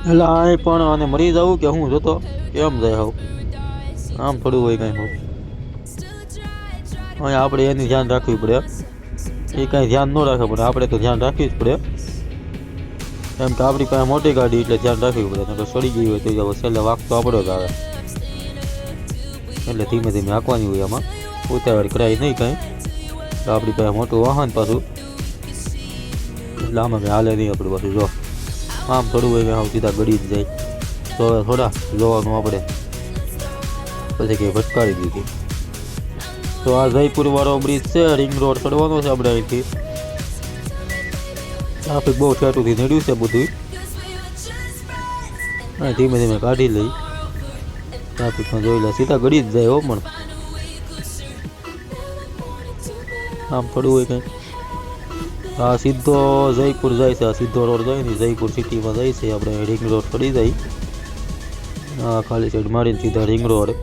એટલે આ પણ આને મરી જવું કે હું જોતો કેમ જાય હોવ આમ થોડું હોય કઈ હોવ અહીંયા આપણે એની ધ્યાન રાખવી પડે એ કાંઈ ધ્યાન ન રાખે પણ આપણે તો ધ્યાન રાખવી જ પડે એમ કે આપણી પાસે મોટી ગાડી એટલે ધ્યાન રાખવી પડે નકર સડી ગઈ હોય તો છેલ્લે વાંક તો આપણો જ આવે એટલે ધીમે ધીમે હાંકવાની હોય આમાં ઉતાવળ કરાય નહીં કાંઈ તો આપણી પાસે મોટું વાહન પાછું એટલે આમાં કંઈ હાલે નહીં આપણે પાછું જો આમ થોડું હોય કે આમ સીધા ગળી જ જાય તો હવે થોડા જોવાનું આપણે પછી કંઈ ભટકાવી દીધી તો આ જયપુર વાળો બ્રિજ છે રિંગ રોડ ચડવાનો છે આપણે અહીંથી ટ્રાફિક બહુ ઠેઠુંથી નડ્યું છે બધું અને ધીમે ધીમે કાઢી લઈ ટ્રાફિકમાં જોઈ લે સીધા ગળી જ જાય હો પણ આમ થોડું હોય કંઈ આ સીધો જયપુર જાય છે આ સીધો રોડ જાય ને જયપુર સિટીમાં જાય છે આપણે રિંગ રોડ પડી જાય હા ખાલી સાઈડ મારીને સીધા રિંગ રોડ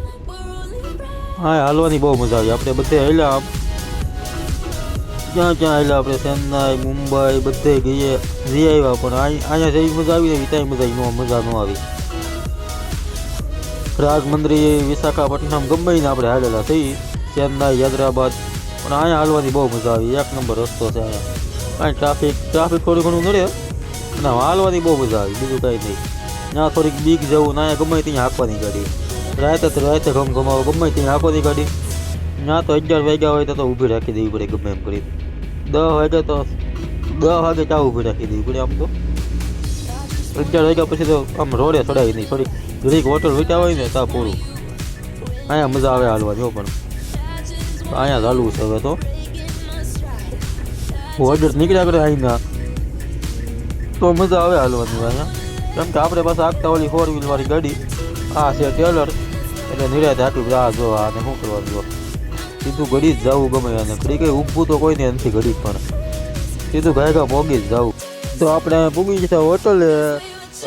હા હાલવાની બહુ મજા આવી આપણે બધે હાલ્યા આમ ક્યાં હાલ્યા આપણે ચેન્નાઈ મુંબઈ બધે જઈ આવ્યા પણ અહીંયા જેવી મજા આવી ને ત્યાં મજા ન આવી રાજમંદરી વિશાખાપટ્ટનમ ગમે ને આપણે હાલેલા થઈ ચેન્નાઈ હૈદરાબાદ પણ અહીંયા હાલવાની બહુ મજા આવી એક નંબર રસ્તો છે અહીંયા કાંઈ ટ્રાફિક થોડું ઘણું નડે ના હાલવાની બહુ મજા આવી બીજું કાંઈ નહીં ત્યાં થોડીક બીક જવું ના ગમે ત્યાં હાંકવાની ગાડી રાતે ઘમઘમાવો ગમે ત્યાં હાંકવાની ગાડી ત્યાં તો 11 વાગ્યા હોય તો ઊભી રાખી દેવી પડે ગમે એમ કરી 10 વાગે તો 10 વાગે ચા ઊભી રાખી દેવી પડે આમ તો 11 વાગ્યા પછી તો આમ રોડે ચડાવી નહીં થોડીક ઘડીક હોટલ વીટા હોય ને ત્યાં પૂરું અહીંયા મજા આવે હાલવાની પણ અહીંયા ચાલવું છે હવે તો ઓર્ડર નીકળ્યા કરે અહીંના તો મજા આવે હાલવાની અહીંયા કેમ કે આપણે પાસે આગતા ઓલી 4 વ્હીલ વાળી ગાડી આ છે ટેલર એટલે નિરાતે આટલું આ જો આને શું કરવાનું જો સીધું ઘડી જ જવું ગમે અને ઘડી કંઈ ઊભું તો કોઈ નહીં નથી ઘડી પણ સીધું ગાયકા પોગી જ જવું તો આપણે પૂગી ગયા હોટલે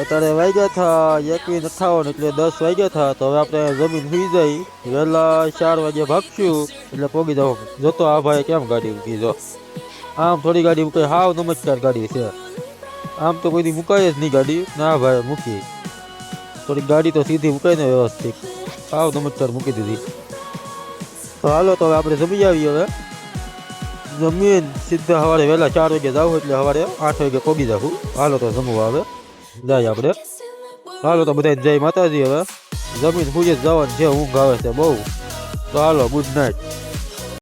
અત્યારે વાગ્યા હતા 21:58 એટલે 10 વાગ્યા હતા તો હવે આપણે જમીન સુઈ જાય વહેલા 4 વાગે ભાગશું એટલે પોગી જાવ જોતો આ ભાઈ કેમ ગાડી મૂકી જો આમ થોડી ગાડી મૂકે હાવ નમસ્કાર ગાડી છે આમ તો કોઈ મુકાય જ નહીં ગાડી ના ભાઈ મૂકી થોડીક ગાડી તો સીધી મુકાય ને વ્યવસ્થિત હાવ નમસ્કાર મૂકી દીધી તો હાલો તો હવે આપણે જમી આવીએ હવે જમીન સીધા સવારે વહેલા 4 વાગે જાવ એટલે સવારે 8 વાગે પોગી જાવું હાલો તો જમવા આવે જાય આપણે હાલો તો બધા જય માતાજી હવે જમીન પૂજે જવાનું છે ઊંઘ આવે છે બહુ તો હાલો ગુડ નાઇટ